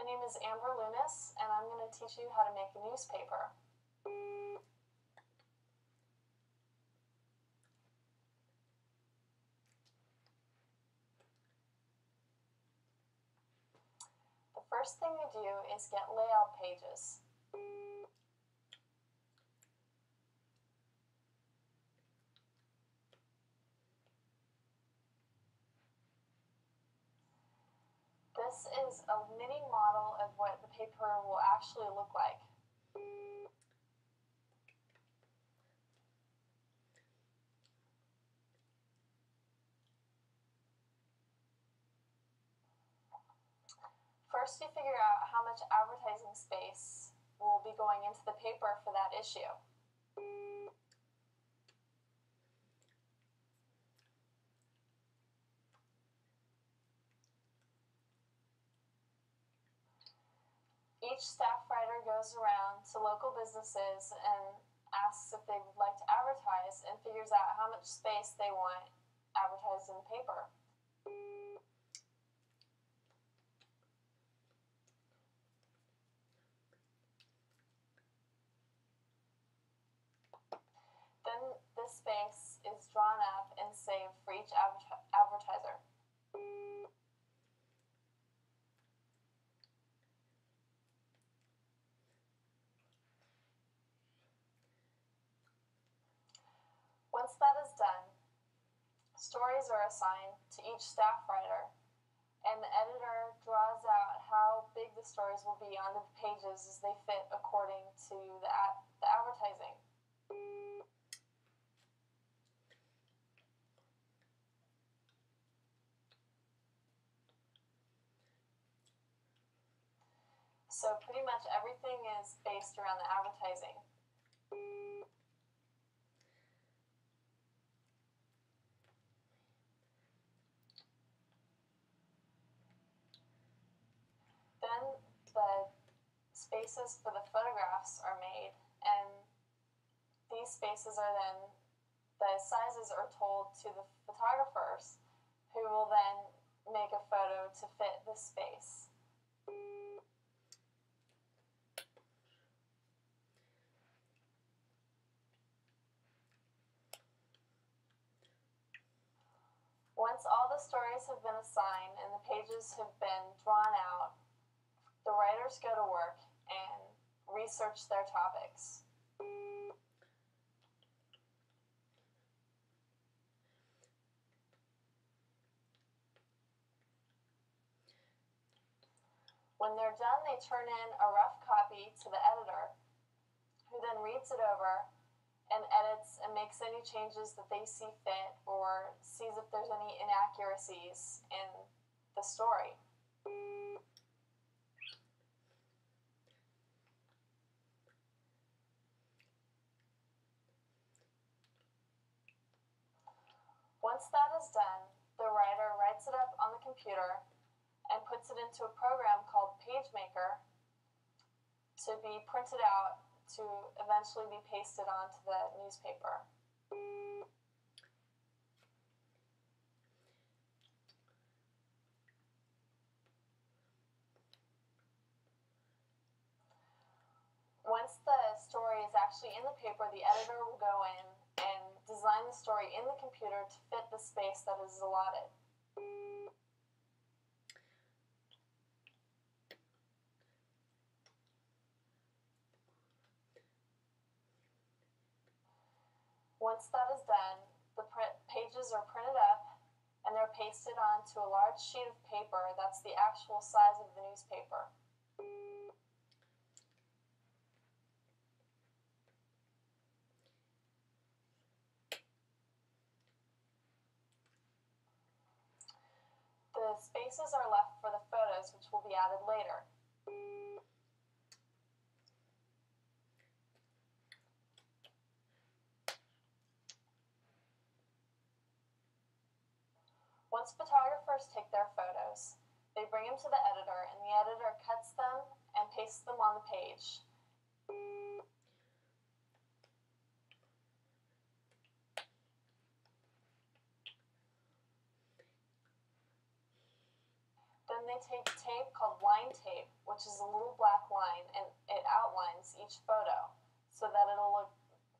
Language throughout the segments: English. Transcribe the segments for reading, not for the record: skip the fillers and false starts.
name is Amber Lunas, and I'm going to teach you how to make a newspaper. The first thing you do is get layout pages. This is a mini model of what the paper will actually look like. First, you figure out how much advertising space will be going into the paper for that issue. Each staff writer goes around to local businesses and asks if they would like to advertise and figures out how much space they want advertised in the paper. Then this space is drawn up and saved for each advertiser. Once that is done, stories are assigned to each staff writer, and the editor draws out how big the stories will be on the pages as they fit according to the advertising. So pretty much everything is based around the advertising. Then the spaces for the photographs are made, and these spaces are then, the sizes are told to the photographers, who will then make a photo to fit the space. Once all the stories have been assigned and the pages have been drawn out, the writers go to work and research their topics. When they're done, they turn in a rough copy to the editor, who then reads it over and edits and makes any changes that they see fit or sees if there's any inaccuracies in the story. Once that is done, the writer writes it up on the computer and puts it into a program called PageMaker to be printed out to eventually be pasted onto the newspaper. Once the story is actually in the paper, the editor will go in and design the story in the computer to fit the space that is allotted. Once that is done, the pages are printed up and they're pasted onto a large sheet of paper that's the actual size of the newspaper. The spaces are left for the photos, which will be added later. Once photographers take their photos, they bring them to the editor, and the editor cuts them and pastes them on the page. Then they take tape called line tape, which is a little black line, and it outlines each photo so that it'll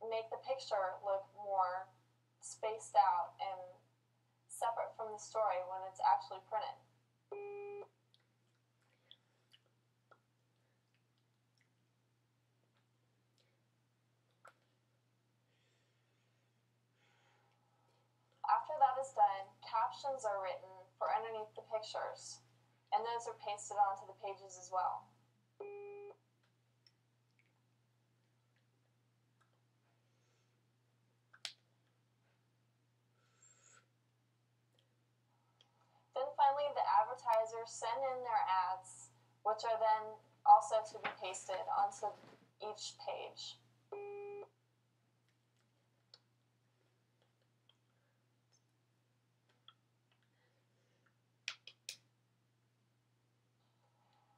make the picture look more spaced out and separate from the story when it's actually printed. After that is done, captions are written for underneath the pictures, and those are pasted onto the pages as well. Then finally, the advertisers send in their ads, which are then also to be pasted onto each page.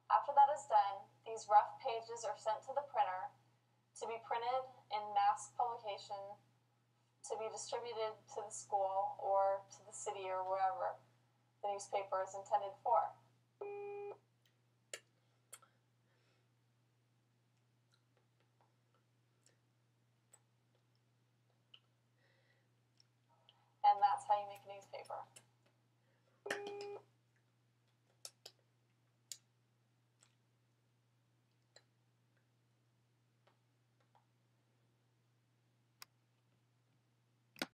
After that is done, these rough pages are sent to the printer to be printed in mass publication to be distributed to the school or to the city or wherever the newspaper is intended for. And that's how you make a newspaper.